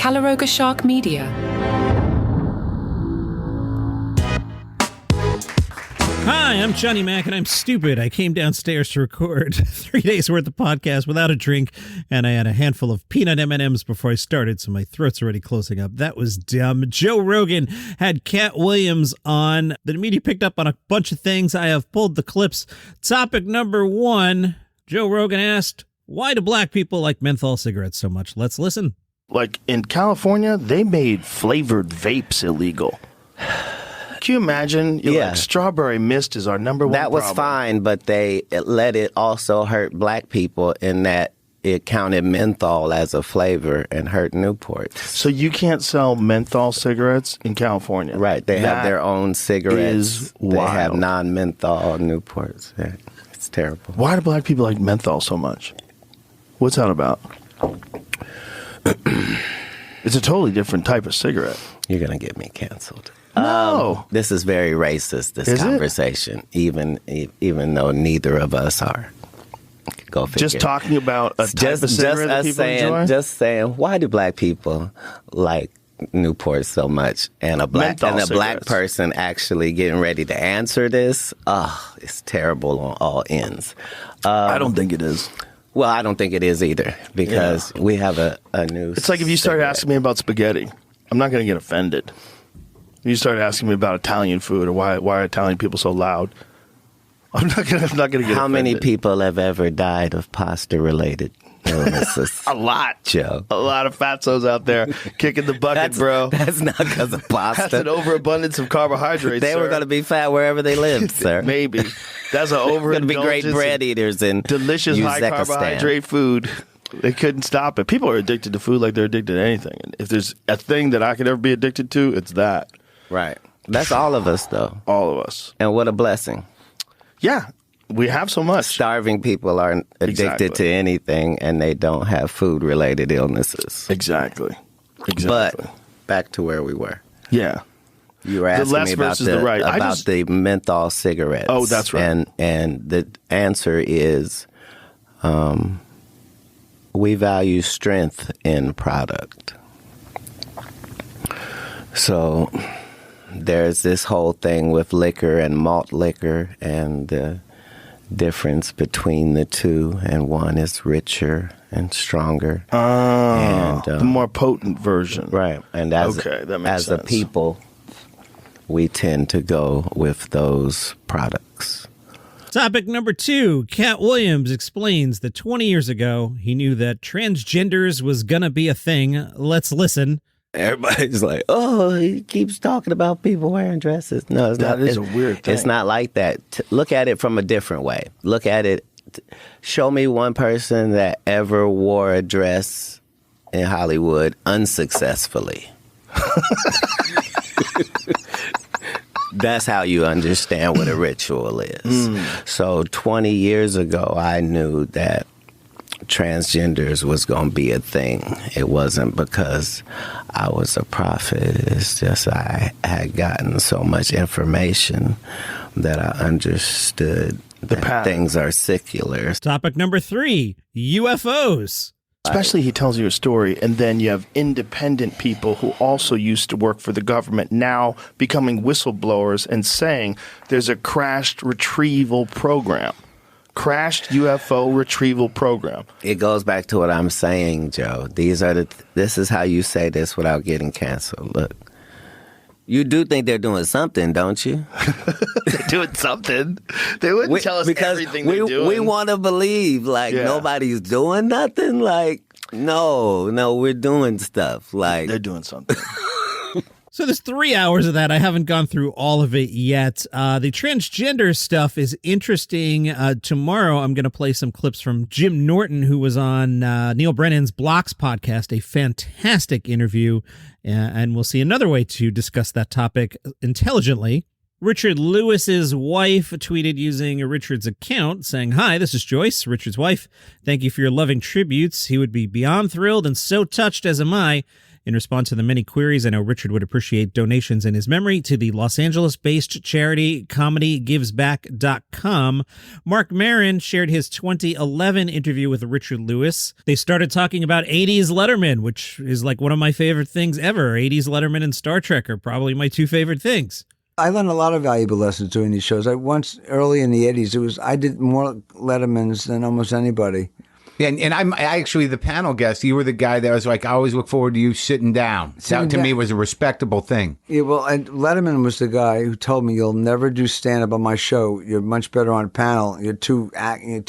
Calaroga Shark Media. Hi, I'm Johnny Mac, and I'm stupid. I came downstairs to record 3 days worth of podcast without a drink, and I had a handful of peanut M&Ms before I started, so my throat's already closing up. That was dumb. Joe Rogan had Katt Williams on. The media picked up on a bunch of things. I have pulled the clips. Topic number 1, Joe Rogan asked, why do black people like menthol cigarettes so much? Let's listen. Like in California, they made flavored vapes illegal. Can you imagine? Like, strawberry mist is our number one That was problem. fine, but they let it also hurt black people in that it counted menthol as a flavor and hurt Newports. So you can't sell menthol cigarettes in California. Right. They have their own cigarettes. Is they have wild. non-menthol Newports. Yeah, it's terrible. Why do black people like menthol so much? What's that about? It's a totally different type of cigarette. You're going to get me canceled. No. This is very racist, this Is it? conversation, even though neither of us are. Go figure. Just talking about a type of cigarette that people enjoy? Just saying, why do black people like Newport so much? And a black Menthol person actually getting ready to answer this, it's terrible on all ends. I don't think it is. Well, I don't think it is either, because we have a new It's like if you start asking me about spaghetti, I'm not going to get offended. You start asking me about Italian food or why are Italian people so loud. I'm not gonna get offended. How many people have ever died of pasta-related illnesses? A lot, Joe. A lot of fatzos out there kicking the bucket, bro. That's not because of pasta. That's an overabundance of carbohydrates. They were going to be fat wherever they lived, sir. Maybe. That's an overindulgence. Going to be great bread eaters in delicious high Uzbekistan. carbohydrate food. They couldn't stop it. People are addicted to food like they're addicted to anything. And if there's a thing that I could ever be addicted to, it's that. Right. That's all of us, though. All of us. And what a blessing. Yeah. We have so much. Starving people are addicted to anything, and they don't have food-related illnesses. Exactly. But back to where we were. Yeah. You were asking me about the menthol cigarettes. Oh, that's right. And the answer is we value strength in product. So there's this whole thing with liquor and malt liquor and the difference between the two, and one is richer and stronger. And the more potent version. Right. And as a people, we tend to go with those products. Topic number 2, Katt Williams explains that 20 years ago, he knew that transgenders was gonna be a thing. Let's listen. Everybody's like, oh, he keeps talking about people wearing dresses. No, it's not. That is a weird thing. It's not like that. Look at it from a different way. Look at it. Show me one person that ever wore a dress in Hollywood unsuccessfully. That's how you understand what a ritual is. So 20 years ago, I knew that transgenders was going to be a thing. It wasn't because I was a prophet. It's just I had gotten so much information that I understood that things are secular. Topic number 3, UFOs. Especially he tells you a story, and then you have independent people who also used to work for the government now becoming whistleblowers and saying there's a crashed retrieval program. Crashed UFO retrieval program. It goes back to what I'm saying, Joe. This is how you say this without getting canceled. Look, you do think they're doing something, don't you? They're doing something. They wouldn't tell us everything they're doing. We want to believe nobody's doing nothing. Like, no, we're doing stuff. Like they're doing something. So there's 3 hours of that. I haven't gone through all of it yet. The transgender stuff is interesting. Tomorrow, I'm going to play some clips from Jim Norton, who was on Neil Brennan's Blocks podcast, a fantastic interview. And we'll see another way to discuss that topic intelligently. Richard Lewis's wife tweeted using Richard's account saying, "Hi, this is Joyce, Richard's wife. Thank you for your loving tributes. He would be beyond thrilled and so touched, as am I. In response to the many queries, I know Richard would appreciate donations in his memory to the Los Angeles-based charity ComedyGivesBack.com. Mark Maron shared his 2011 interview with Richard Lewis. They started talking about 80s Letterman, which is like one of my favorite things ever. 80s Letterman and Star Trek are probably my two favorite things. I learned a lot of valuable lessons doing these shows. Once early in the 80s, I did more Lettermans than almost anybody. Yeah, and I'm actually the panel guest. You were the guy that was like, I always look forward to you sitting down. That to me was a respectable thing. Yeah, well, and Letterman was the guy who told me, "You'll never do stand-up on my show. You're much better on a panel. You're too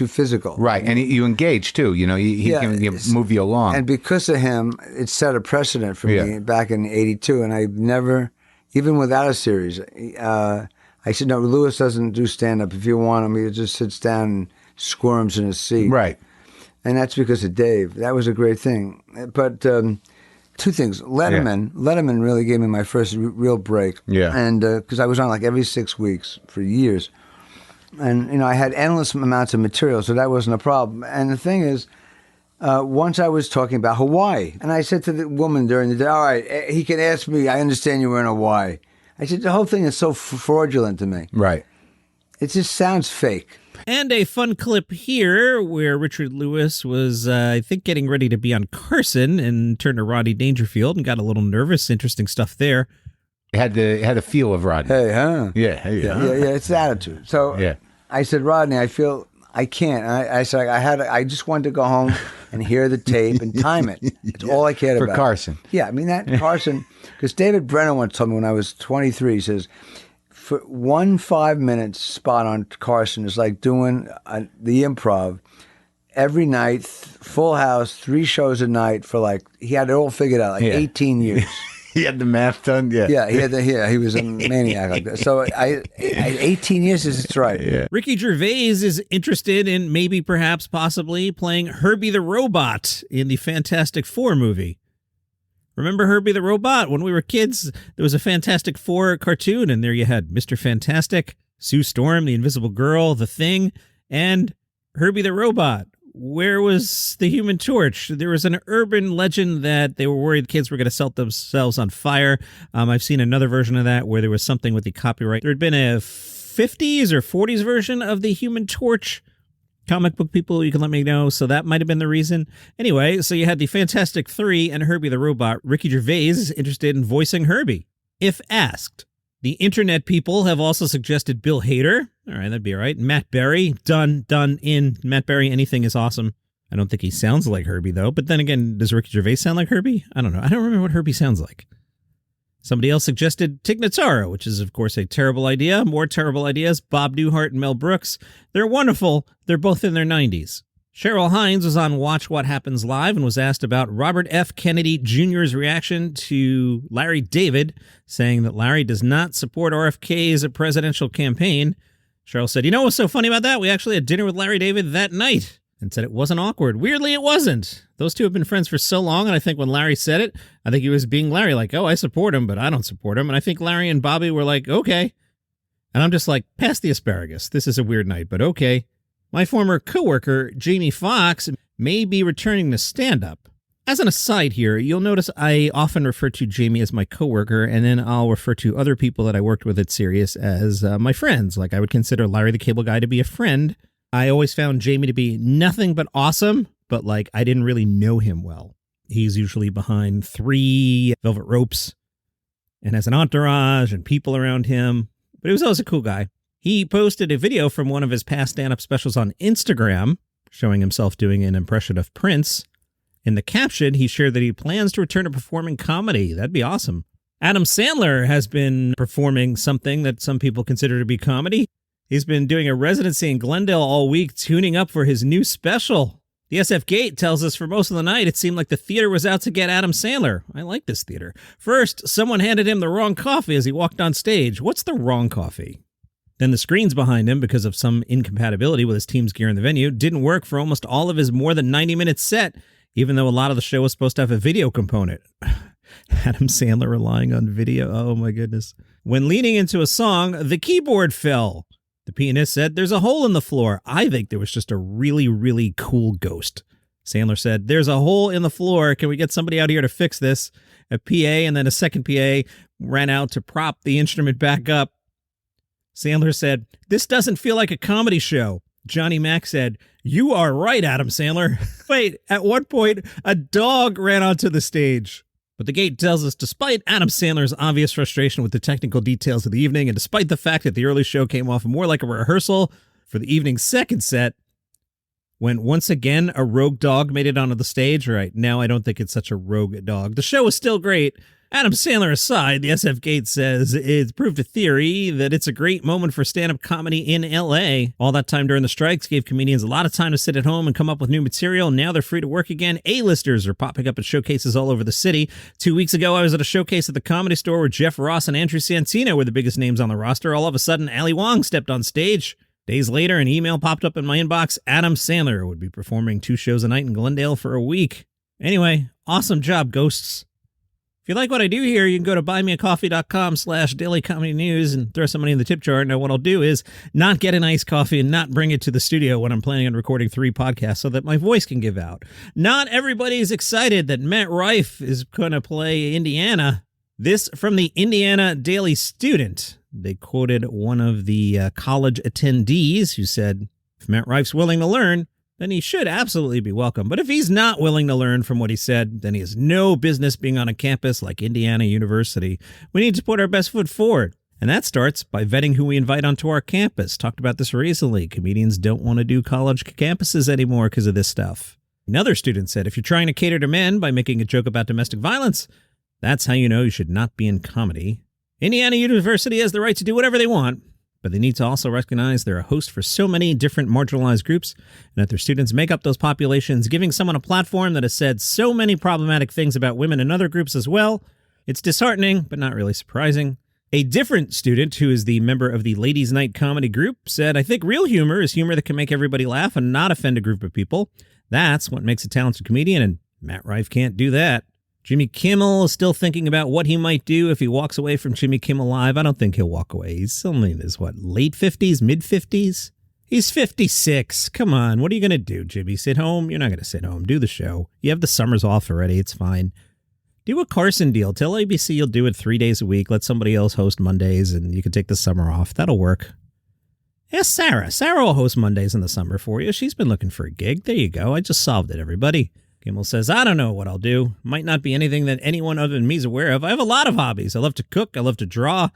physical." Right, and you engage too. You know, he can move you along. And because of him, it set a precedent for me back in '82, and I've never, even without a series, I said, "No, Lewis doesn't do stand-up. If you want him, he just sits down and squirms in his seat." Right. And that's because of Dave. That was a great thing. But two things. Letterman really gave me my first real break. Yeah. And because I was on like every 6 weeks for years. And, I had endless amounts of material, so that wasn't a problem. And the thing is, once I was talking about Hawaii, and I said to the woman during the day, "All right, he can ask me, I understand you were in Hawaii." I said, the whole thing is so fraudulent to me. Right. It just sounds fake. And a fun clip here where Richard Lewis was, I think, getting ready to be on Carson and turned to Rodney Dangerfield and got a little nervous. Interesting stuff there. It had the feel of Rodney. Hey, huh? Yeah, hey, yeah. It's the attitude. So I said, "Rodney, I feel I can't." I said, I just wanted to go home and hear the tape and time it. That's all I cared about. For Carson. Yeah, I mean, that Carson, because David Brennan once told me when I was 23, he says, for 1 5-minute spot on Carson is like doing the Improv every night, full house, 3 shows a night for he had it all figured out, 18 years. He had the math done, Yeah, he was a maniac like that. So 18 years is right. Yeah. Ricky Gervais is interested in possibly playing Herbie the Robot in the Fantastic Four movie. Remember Herbie the Robot? When we were kids, there was a Fantastic Four cartoon, and there you had Mr. Fantastic, Sue Storm, the Invisible Girl, The Thing, and Herbie the Robot. Where was the Human Torch? There was an urban legend that they were worried kids were going to set themselves on fire. I've seen another version of that where there was something with the copyright. There had been a 50s or 40s version of the Human Torch. Comic book people, you can let me know. So that might have been the reason. Anyway, so you had the Fantastic Three and Herbie the Robot. Ricky Gervais is interested in voicing Herbie, if asked. The internet people have also suggested Bill Hader. All right, that'd be all right. Matt Berry, done in. Matt Berry, anything is awesome. I don't think he sounds like Herbie, though. But then again, does Ricky Gervais sound like Herbie? I don't know. I don't remember what Herbie sounds like. Somebody else suggested Tig Notaro, which is, of course, a terrible idea. More terrible ideas, Bob Newhart and Mel Brooks. They're wonderful. They're both in their 90s. Cheryl Hines was on Watch What Happens Live and was asked about Robert F. Kennedy Jr.'s reaction to Larry David, saying that Larry does not support RFK's presidential campaign. Cheryl said, "You know what's so funny about that? We actually had dinner with Larry David that night," and said it wasn't awkward. Weirdly, it wasn't. Those two have been friends for so long, and I think when Larry said it, I think he was being Larry, like, "Oh, I support him, but I don't support him." And I think Larry and Bobby were like, "Okay." And I'm just like, pass the asparagus. This is a weird night, but okay. My former coworker, Jamie Foxx, may be returning to stand-up. As an aside here, you'll notice I often refer to Jamie as my coworker, and then I'll refer to other people that I worked with at Sirius as my friends. Like I would consider Larry the Cable Guy to be a friend. I always found Jamie to be nothing but awesome, but I didn't really know him well. He's usually behind 3 velvet ropes and has an entourage and people around him, but he was always a cool guy. He posted a video from one of his past stand-up specials on Instagram, showing himself doing an impression of Prince. In the caption, he shared that he plans to return to performing comedy. That'd be awesome. Adam Sandler has been performing something that some people consider to be comedy. He's been doing a residency in Glendale all week, tuning up for his new special. The SF Gate tells us for most of the night, it seemed like the theater was out to get Adam Sandler. I like this theater. First, someone handed him the wrong coffee as he walked on stage. What's the wrong coffee? Then the screens behind him, because of some incompatibility with his team's gear in the venue, didn't work for almost all of his more than 90-minute set, even though a lot of the show was supposed to have a video component. Adam Sandler relying on video. Oh, my goodness. When leaning into a song, the keyboard fell. The pianist said, "There's a hole in the floor. I think there was just a really, really cool ghost." Sandler said, "There's a hole in the floor. Can we get somebody out here to fix this?" A PA and then a second PA ran out to prop the instrument back up. Sandler said, "This doesn't feel like a comedy show." Johnny Mac said, "You are right, Adam Sandler." Wait, at one point, a dog ran onto the stage. But the gate tells us, despite Adam Sandler's obvious frustration with the technical details of the evening, and despite the fact that the early show came off more like a rehearsal for the evening's second set, when once again a rogue dog made it onto the stage, right now I don't think it's such a rogue dog. The show was still great. Adam Sandler aside, the SF Gate says it's proved a theory that it's a great moment for stand-up comedy in L.A. All that time during the strikes gave comedians a lot of time to sit at home and come up with new material. Now they're free to work again. A-listers are popping up at showcases all over the city. 2 weeks ago, I was at a showcase at the Comedy Store where Jeff Ross and Andrew Santino were the biggest names on the roster. All of a sudden, Ali Wong stepped on stage. Days later, an email popped up in my inbox. Adam Sandler would be performing 2 shows a night in Glendale for a week. Anyway, awesome job, ghosts. If you like what I do here, you can go to buymeacoffee.com/dailycomedynews and throw some money in the tip jar. Now, what I'll do is not get an iced coffee and not bring it to the studio when I'm planning on recording 3 podcasts so that my voice can give out. Not everybody's excited that Matt Rife is going to play Indiana. This from the Indiana Daily Student. They quoted one of the college attendees who said, "If Matt Rife's willing to learn, then he should absolutely be welcome. But if he's not willing to learn from what he said, then he has no business being on a campus like Indiana University. We need to put our best foot forward. And that starts by vetting who we invite onto our campus." Talked about this recently. Comedians don't want to do college campuses anymore because of this stuff. Another student said, "If you're trying to cater to men by making a joke about domestic violence, that's how you know you should not be in comedy. Indiana University has the right to do whatever they want, but they need to also recognize they're a host for so many different marginalized groups and that their students make up those populations, giving someone a platform that has said so many problematic things about women and other groups as well. It's disheartening, but not really surprising." A different student, who is the member of the Ladies' Night comedy group, said, "I think real humor is humor that can make everybody laugh and not offend a group of people. That's what makes a talented comedian, and Matt Rife can't do that." Jimmy Kimmel is still thinking about what he might do if he walks away from Jimmy Kimmel Live. I don't think he'll walk away. He's only in his, late 50s, mid-50s? He's 56. Come on, what are you going to do, Jimmy? Sit home? You're not going to sit home. Do the show. You have the summers off already. It's fine. Do a Carson deal. Tell ABC you'll do it 3 days a week. Let somebody else host Mondays, and you can take the summer off. That'll work. Ask Sarah. Sarah will host Mondays in the summer for you. She's been looking for a gig. There you go. I just solved it, everybody. Kimmel says, "I don't know what I'll do. Might not be anything that anyone other than me is aware of. I have a lot of hobbies. I love to cook. I love to draw.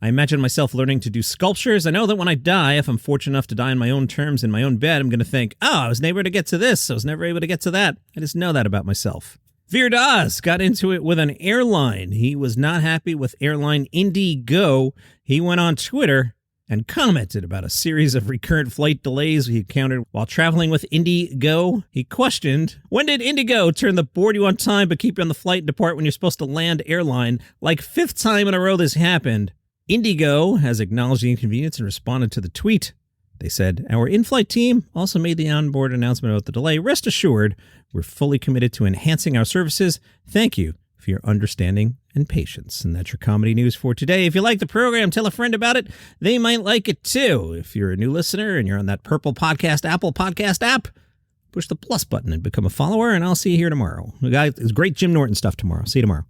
I imagine myself learning to do sculptures. I know that when I die, if I'm fortunate enough to die on my own terms in my own bed, I'm going to think, oh, I was never able to get to this. I was never able to get to that. I just know that about myself." Vir Daz got into it with an airline. He was not happy with airline Indigo. He went on Twitter and commented about a series of recurrent flight delays he encountered while traveling with Indigo. He questioned, "When did Indigo turn the board you on time but keep you on the flight and depart when you're supposed to land airline? Like 5th time in a row this happened." Indigo has acknowledged the inconvenience and responded to the tweet. They said, "Our in-flight team also made the onboard announcement about the delay. Rest assured, we're fully committed to enhancing our services. Thank you for your understanding and patience." And that's your comedy news for today. If you like the program, tell a friend about it. They might like it too. If you're a new listener and you're on that purple podcast, Apple podcast app, push the plus button and become a follower, and I'll see you here tomorrow. We got great Jim Norton stuff tomorrow. See you tomorrow.